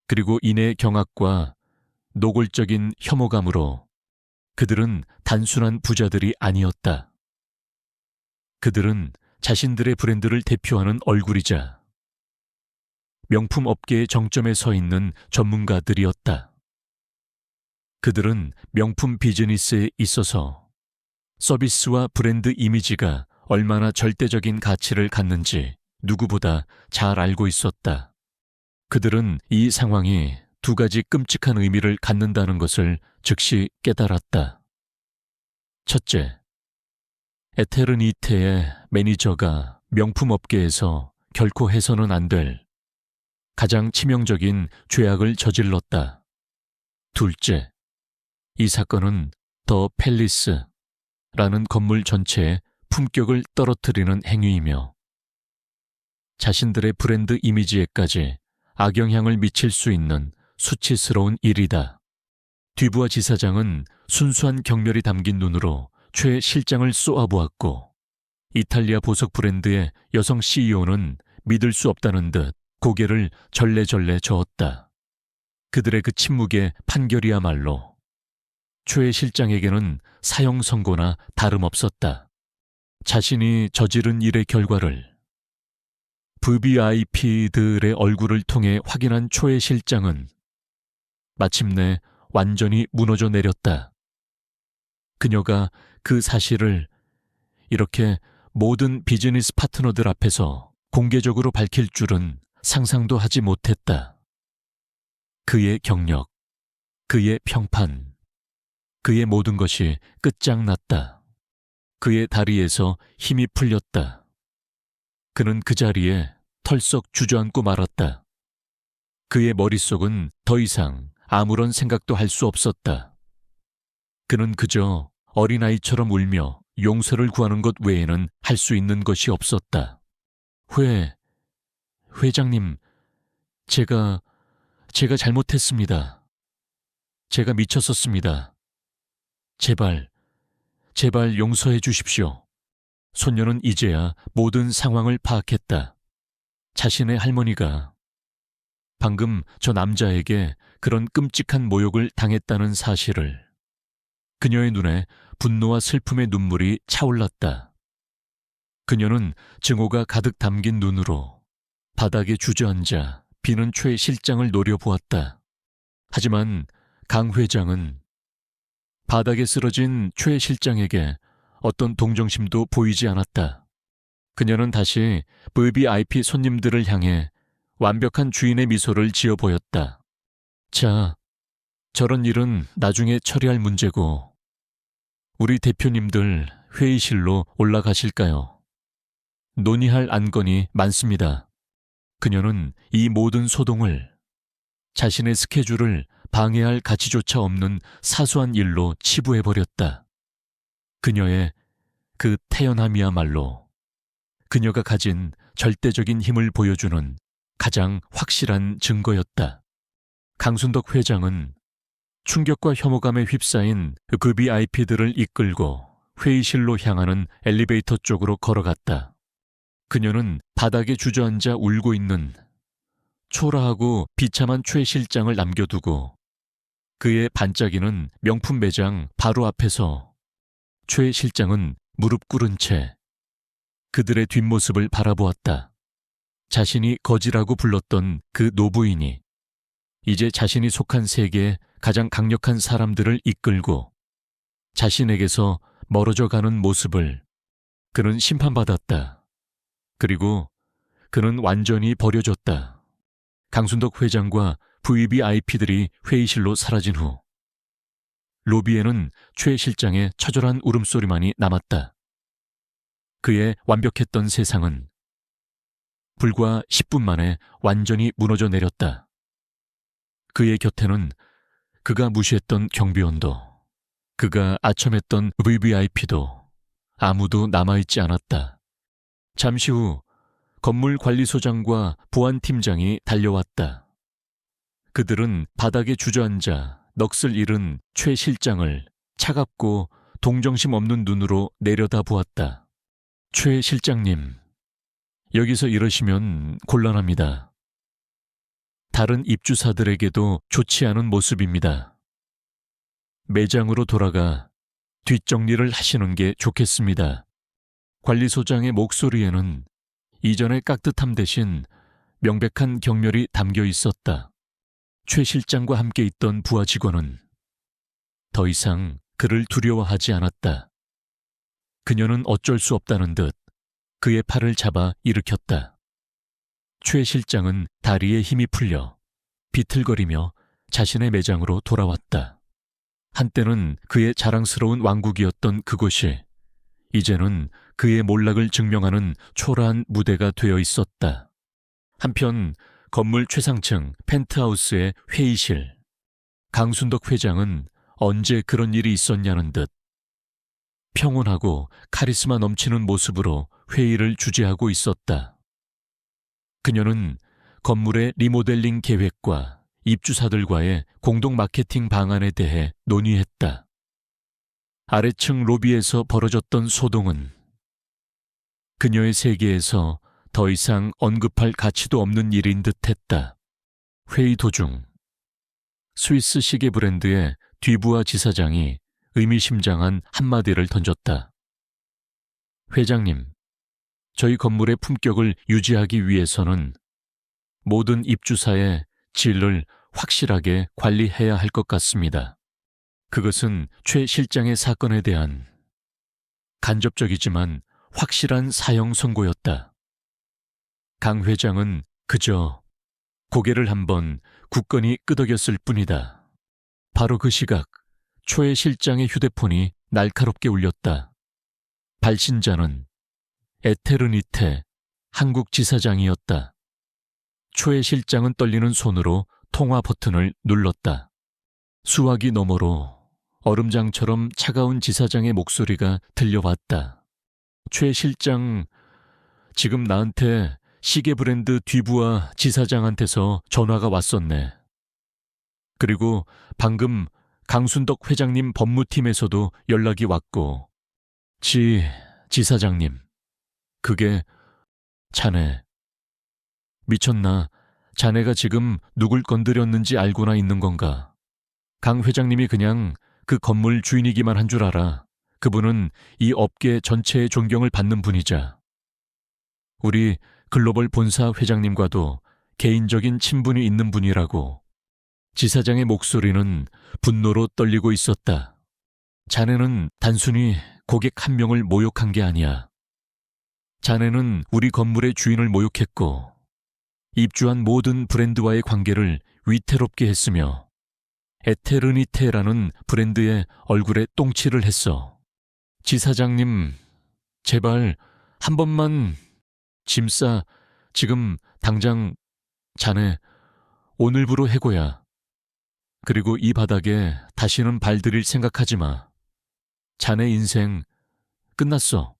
그리고 이내 경악과 노골적인 혐오감으로 그들은 단순한 부자들이 아니었다. 그들은 자신들의 브랜드를 대표하는 얼굴이자 명품 업계의 정점에 서 있는 전문가들이었다. 그들은 명품 비즈니스에 있어서 서비스와 브랜드 이미지가 얼마나 절대적인 가치를 갖는지 누구보다 잘 알고 있었다. 그들은 이 상황이 두 가지 끔찍한 의미를 갖는다는 것을 즉시 깨달았다. 첫째, 에테르니테의 매니저가 명품업계에서 결코 해서는 안 될 가장 치명적인 죄악을 저질렀다. 둘째, 이 사건은 더 팰리스라는 건물 전체의 품격을 떨어뜨리는 행위이며 자신들의 브랜드 이미지에까지 악영향을 미칠 수 있는 수치스러운 일이다. 듀부아 지사장은 순수한 경멸이 담긴 눈으로 최 실장을 쏘아보았고 이탈리아 보석 브랜드의 여성 CEO는 믿을 수 없다는 듯 고개를 절레절레 저었다. 그들의 그 침묵의 판결이야말로 최 실장에게는 사형 선고나 다름없었다. 자신이 저지른 일의 결과를 VVIP들의 얼굴을 통해 확인한 초의 실장은 마침내 완전히 무너져 내렸다. 그녀가 그 사실을 이렇게 모든 비즈니스 파트너들 앞에서 공개적으로 밝힐 줄은 상상도 하지 못했다. 그의 경력, 그의 평판, 그의 모든 것이 끝장났다. 그의 다리에서 힘이 풀렸다. 그는 그 자리에 털썩 주저앉고 말았다. 그의 머릿속은 더 이상 아무런 생각도 할 수 없었다. 그는 그저 어린아이처럼 울며 용서를 구하는 것 외에는 할 수 있는 것이 없었다. 회장님, 제가 잘못했습니다. 제가 미쳤었습니다. 제발 용서해 주십시오. 소녀는 이제야 모든 상황을 파악했다. 자신의 할머니가 방금 저 남자에게 그런 끔찍한 모욕을 당했다는 사실을. 그녀의 눈에 분노와 슬픔의 눈물이 차올랐다. 그녀는 증오가 가득 담긴 눈으로 바닥에 주저앉아 비는 최 실장을 노려보았다. 하지만 강 회장은 바닥에 쓰러진 최 실장에게 어떤 동정심도 보이지 않았다. 그녀는 다시 VIP 손님들을 향해 완벽한 주인의 미소를 지어 보였다. 자, 저런 일은 나중에 처리할 문제고 우리 대표님들 회의실로 올라가실까요? 논의할 안건이 많습니다. 그녀는 이 모든 소동을 자신의 스케줄을 방해할 가치조차 없는 사소한 일로 치부해버렸다. 그녀의 그 태연함이야말로 그녀가 가진 절대적인 힘을 보여주는 가장 확실한 증거였다. 강순덕 회장은 충격과 혐오감에 휩싸인 그 VIP들을 이끌고 회의실로 향하는 엘리베이터 쪽으로 걸어갔다. 그녀는 바닥에 주저앉아 울고 있는 초라하고 비참한 최 실장을 남겨두고 그의 반짝이는 명품 매장 바로 앞에서 최 실장은 무릎 꿇은 채 그들의 뒷모습을 바라보았다. 자신이 거지라고 불렀던 그 노부인이 이제 자신이 속한 세계의 가장 강력한 사람들을 이끌고 자신에게서 멀어져 가는 모습을 그는 심판받았다. 그리고 그는 완전히 버려졌다. 강순덕 회장과 VVIP들이 회의실로 사라진 후 로비에는 최 실장의 처절한 울음소리만이 남았다. 그의 완벽했던 세상은 불과 10분 만에 완전히 무너져 내렸다. 그의 곁에는 그가 무시했던 경비원도 그가 아첨했던 VVIP도 아무도 남아있지 않았다. 잠시 후 건물관리소장과 보안팀장이 달려왔다. 그들은 바닥에 주저앉아 넋을 잃은 최 실장을 차갑고 동정심 없는 눈으로 내려다보았다. 최 실장님, 여기서 이러시면 곤란합니다. 다른 입주사들에게도 좋지 않은 모습입니다. 매장으로 돌아가 뒷정리를 하시는 게 좋겠습니다. 관리소장의 목소리에는 이전의 깍듯함 대신 명백한 경멸이 담겨 있었다. 최 실장과 함께 있던 부하 직원은 더 이상 그를 두려워하지 않았다. 그녀는 어쩔 수 없다는 듯 그의 팔을 잡아 일으켰다. 최 실장은 다리에 힘이 풀려 비틀거리며 자신의 매장으로 돌아왔다. 한때는 그의 자랑스러운 왕국이었던 그곳이 이제는 그의 몰락을 증명하는 초라한 무대가 되어 있었다. 한편 건물 최상층 펜트하우스의 회의실. 강순덕 회장은 언제 그런 일이 있었냐는 듯 평온하고 카리스마 넘치는 모습으로 회의를 주재하고 있었다. 그녀는 건물의 리모델링 계획과 입주사들과의 공동 마케팅 방안에 대해 논의했다. 아래층 로비에서 벌어졌던 소동은 그녀의 세계에서 더 이상 언급할 가치도 없는 일인 듯했다. 회의 도중 스위스 시계 브랜드의 뒤부하 지사장이 의미심장한 한마디를 던졌다. 회장님, 저희 건물의 품격을 유지하기 위해서는 모든 입주사의 질을 확실하게 관리해야 할 것 같습니다. 그것은 최 실장의 사건에 대한 간접적이지만 확실한 사형 선고였다. 강 회장은 그저 고개를 한번 굳건히 끄덕였을 뿐이다. 바로 그 시각 최 실장의 휴대폰이 날카롭게 울렸다. 발신자는 에테르니테 한국 지사장이었다. 최 실장은 떨리는 손으로 통화 버튼을 눌렀다. 수화기 너머로 얼음장처럼 차가운 지사장의 목소리가 들려왔다. 최 실장, 지금 나한테 시계 브랜드 뒤부하 지사장한테서 전화가 왔었네. 그리고 방금 강순덕 회장님 법무팀에서도 연락이 왔고, 지사장님, 그게 자네. 미쳤나? 자네가 지금 누굴 건드렸는지 알고나 있는 건가? 강 회장님이 그냥 그 건물 주인이기만 한 줄 알아. 그분은 이 업계 전체의 존경을 받는 분이자 우리 글로벌 본사 회장님과도 개인적인 친분이 있는 분이라고. 지사장의 목소리는 분노로 떨리고 있었다. 자네는 단순히 고객 한 명을 모욕한 게 아니야. 자네는 우리 건물의 주인을 모욕했고 입주한 모든 브랜드와의 관계를 위태롭게 했으며 에테르니테라는 브랜드의 얼굴에 똥칠을 했어. 지사장님, 제발 한 번만 짐 싸. 지금 당장 자네 오늘부로 해고야. 그리고 이 바닥에 다시는 발들일 생각하지 마. 자네 인생 끝났어.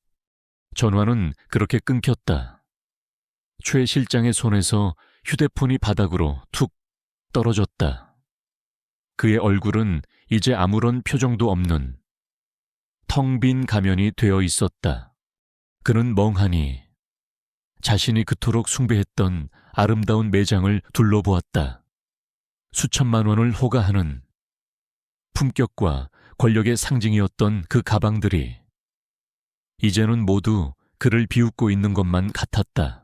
전화는 그렇게 끊겼다. 최 실장의 손에서 휴대폰이 바닥으로 툭 떨어졌다. 그의 얼굴은 이제 아무런 표정도 없는 텅 빈 가면이 되어 있었다. 그는 멍하니 자신이 그토록 숭배했던 아름다운 매장을 둘러보았다. 수천만 원을 호가하는 품격과 권력의 상징이었던 그 가방들이 이제는 모두 그를 비웃고 있는 것만 같았다.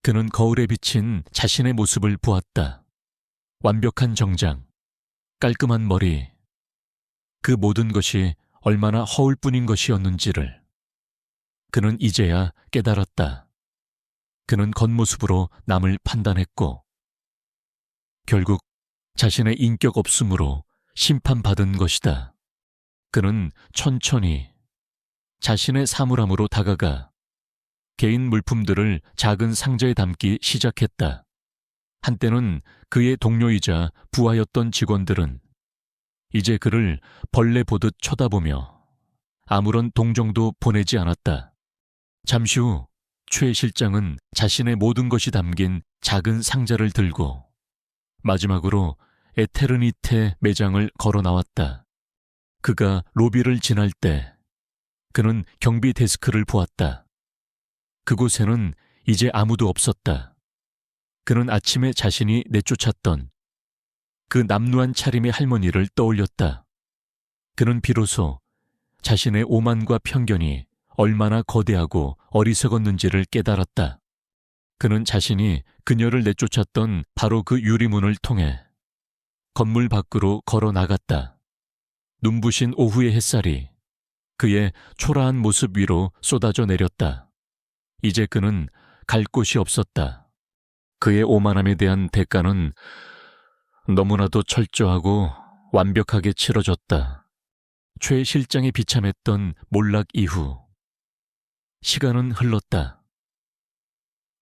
그는 거울에 비친 자신의 모습을 보았다. 완벽한 정장, 깔끔한 머리, 그 모든 것이 얼마나 허울 뿐인 것이었는지를 그는 이제야 깨달았다. 그는 겉모습으로 남을 판단했고 결국 자신의 인격 없음으로 심판받은 것이다. 그는 천천히 자신의 사물함으로 다가가 개인 물품들을 작은 상자에 담기 시작했다. 한때는 그의 동료이자 부하였던 직원들은 이제 그를 벌레 보듯 쳐다보며 아무런 동정도 보내지 않았다. 잠시 후 최 실장은 자신의 모든 것이 담긴 작은 상자를 들고 마지막으로 에테르니테 매장을 걸어 나왔다. 그가 로비를 지날 때 그는 경비 데스크를 보았다. 그곳에는 이제 아무도 없었다. 그는 아침에 자신이 내쫓았던 그 남루한 차림의 할머니를 떠올렸다. 그는 비로소 자신의 오만과 편견이 얼마나 거대하고 어리석었는지를 깨달았다. 그는 자신이 그녀를 내쫓았던 바로 그 유리문을 통해 건물 밖으로 걸어 나갔다. 눈부신 오후의 햇살이 그의 초라한 모습 위로 쏟아져 내렸다. 이제 그는 갈 곳이 없었다. 그의 오만함에 대한 대가는 너무나도 철저하고 완벽하게 치러졌다. 최 실장이 비참했던 몰락 이후 시간은 흘렀다.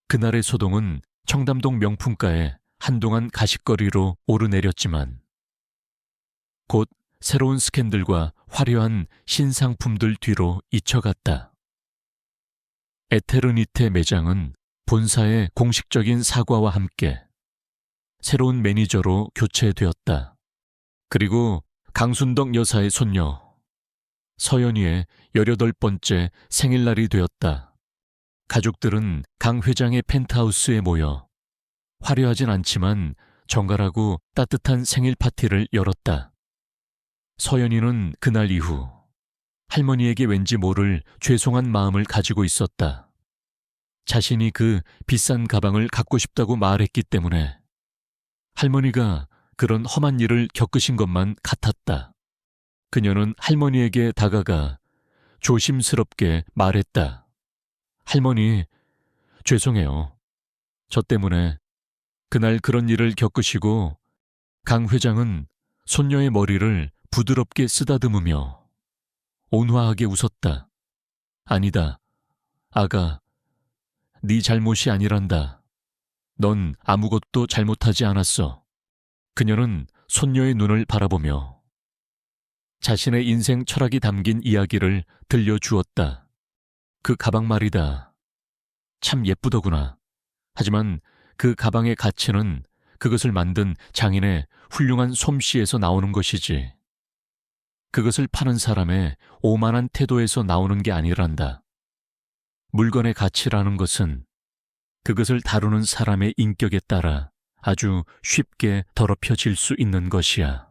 그날의 소동은 청담동 명품가에 한동안 가십거리로 오르내렸지만 곧 새로운 스캔들과 화려한 신상품들 뒤로 잊혀갔다. 에테르니테 매장은 본사의 공식적인 사과와 함께 새로운 매니저로 교체되었다. 그리고 강순덕 여사의 손녀 서연이의 18번째 생일날이 되었다. 가족들은 강 회장의 펜트하우스에 모여 화려하진 않지만 정갈하고 따뜻한 생일 파티를 열었다. 서연이는 그날 이후 할머니에게 왠지 모를 죄송한 마음을 가지고 있었다. 자신이 그 비싼 가방을 갖고 싶다고 말했기 때문에 할머니가 그런 험한 일을 겪으신 것만 같았다. 그녀는 할머니에게 다가가 조심스럽게 말했다. 할머니, 죄송해요. 저 때문에 그날 그런 일을 겪으시고 강 회장은 손녀의 머리를 부드럽게 쓰다듬으며 온화하게 웃었다. 아니다. 아가, 네 잘못이 아니란다. 넌 아무것도 잘못하지 않았어. 그녀는 손녀의 눈을 바라보며 자신의 인생 철학이 담긴 이야기를 들려주었다. 그 가방 말이다. 참 예쁘더구나. 하지만 그 가방의 가치는 그것을 만든 장인의 훌륭한 솜씨에서 나오는 것이지. 그것을 파는 사람의 오만한 태도에서 나오는 게 아니란다. 물건의 가치라는 것은 그것을 다루는 사람의 인격에 따라 아주 쉽게 더럽혀질 수 있는 것이야.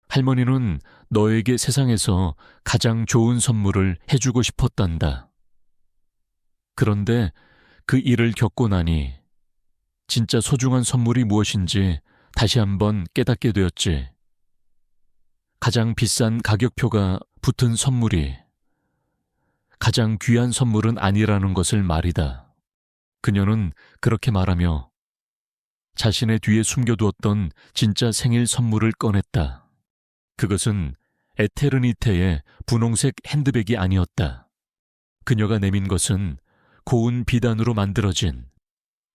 할머니는 너에게 세상에서 가장 좋은 선물을 해주고 싶었단다. 그런데 그 일을 겪고 나니 진짜 소중한 선물이 무엇인지 다시 한번 깨닫게 되었지. 가장 비싼 가격표가 붙은 선물이 가장 귀한 선물은 아니라는 것을 말이다. 그녀는 그렇게 말하며 자신의 뒤에 숨겨두었던 진짜 생일 선물을 꺼냈다. 그것은 에테르니테의 분홍색 핸드백이 아니었다. 그녀가 내민 것은 고운 비단으로 만들어진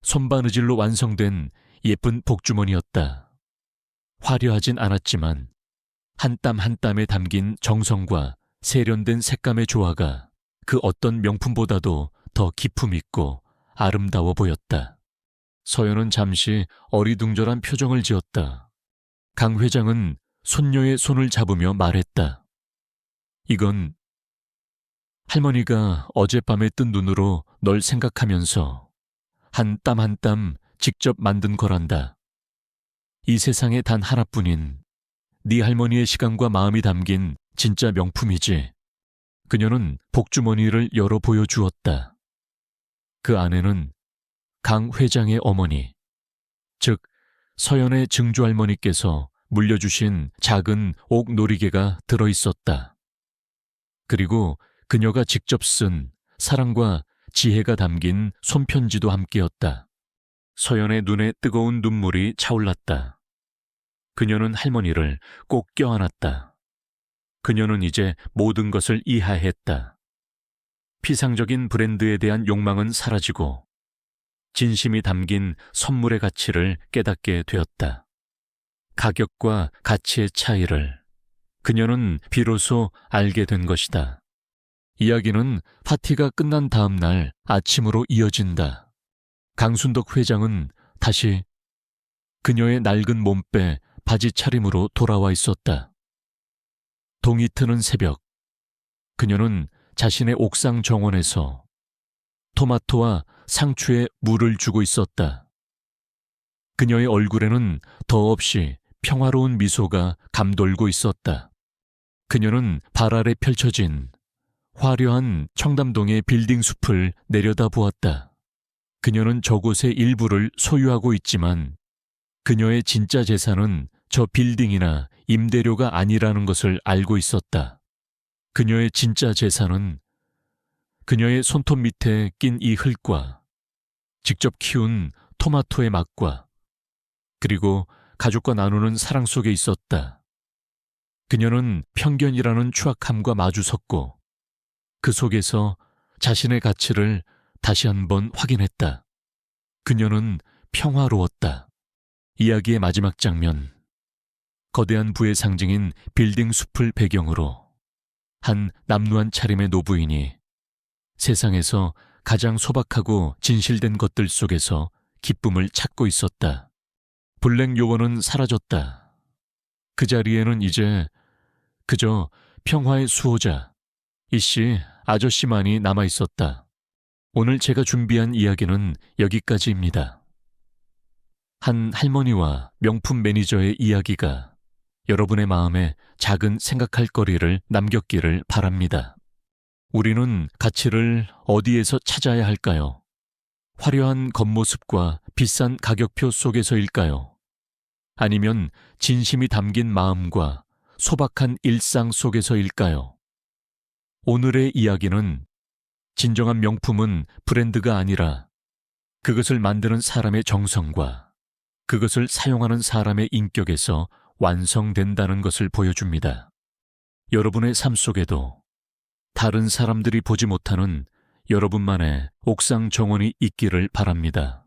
손바느질로 완성된 예쁜 복주머니였다. 화려하진 않았지만 한 땀 한 땀에 담긴 정성과 세련된 색감의 조화가 그 어떤 명품보다도 더 기품 있고 아름다워 보였다. 서연은 잠시 어리둥절한 표정을 지었다. 강 회장은 손녀의 손을 잡으며 말했다. 이건 할머니가 어젯밤에 뜬 눈으로 널 생각하면서 한 땀 한 땀 직접 만든 거란다. 이 세상에 단 하나뿐인 네 할머니의 시간과 마음이 담긴 진짜 명품이지. 그녀는 복주머니를 열어 보여주었다. 그 안에는 강 회장의 어머니, 즉 서연의 증조할머니께서 물려주신 작은 옥 놀이개가 들어있었다. 그리고 그녀가 직접 쓴 사랑과 지혜가 담긴 손편지도 함께였다. 서연의 눈에 뜨거운 눈물이 차올랐다. 그녀는 할머니를 꼭 껴안았다. 그녀는 이제 모든 것을 이해했다. 피상적인 브랜드에 대한 욕망은 사라지고 진심이 담긴 선물의 가치를 깨닫게 되었다. 가격과 가치의 차이를 그녀는 비로소 알게 된 것이다. 이야기는 파티가 끝난 다음 날 아침으로 이어진다. 강순덕 회장은 다시 그녀의 낡은 몸빼 바지 차림으로 돌아와 있었다. 동이 트는 새벽, 그녀는 자신의 옥상 정원에서 토마토와 상추에 물을 주고 있었다. 그녀의 얼굴에는 더없이 평화로운 미소가 감돌고 있었다. 그녀는 발 아래 펼쳐진 화려한 청담동의 빌딩 숲을 내려다보았다. 그녀는 저곳의 일부를 소유하고 있지만 그녀의 진짜 재산은 저 빌딩이나 임대료가 아니라는 것을 알고 있었다. 그녀의 진짜 재산은 그녀의 손톱 밑에 낀 이 흙과 직접 키운 토마토의 맛과 그리고 가족과 나누는 사랑 속에 있었다. 그녀는 편견이라는 추악함과 마주섰고 그 속에서 자신의 가치를 다시 한번 확인했다. 그녀는 평화로웠다. 이야기의 마지막 장면. 거대한 부의 상징인 빌딩 숲을 배경으로 한 남루한 차림의 노부인이 세상에서 가장 소박하고 진실된 것들 속에서 기쁨을 찾고 있었다. 블랙 요원은 사라졌다. 그 자리에는 이제 그저 평화의 수호자, 이씨 아저씨만이 남아 있었다. 오늘 제가 준비한 이야기는 여기까지입니다. 한 할머니와 명품 매니저의 이야기가 여러분의 마음에 작은 생각할 거리를 남겼기를 바랍니다. 우리는 가치를 어디에서 찾아야 할까요? 화려한 겉모습과 비싼 가격표 속에서일까요? 아니면 진심이 담긴 마음과 소박한 일상 속에서일까요? 오늘의 이야기는 진정한 명품은 브랜드가 아니라 그것을 만드는 사람의 정성과 그것을 사용하는 사람의 인격에서 완성된다는 것을 보여줍니다. 여러분의 삶 속에도 다른 사람들이 보지 못하는 여러분만의 옥상 정원이 있기를 바랍니다.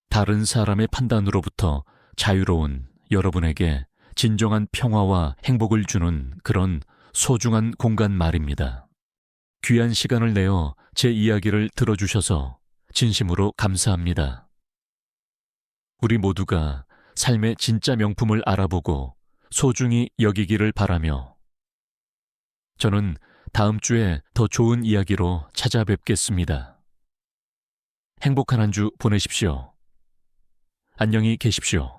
다른 사람의 판단으로부터 자유로운 여러분에게 진정한 평화와 행복을 주는 그런 소중한 공간 말입니다. 귀한 시간을 내어 제 이야기를 들어주셔서 진심으로 감사합니다. 우리 모두가 삶의 진짜 명품을 알아보고 소중히 여기기를 바라며 저는 다음 주에 더 좋은 이야기로 찾아뵙겠습니다. 행복한 한 주 보내십시오. 안녕히 계십시오.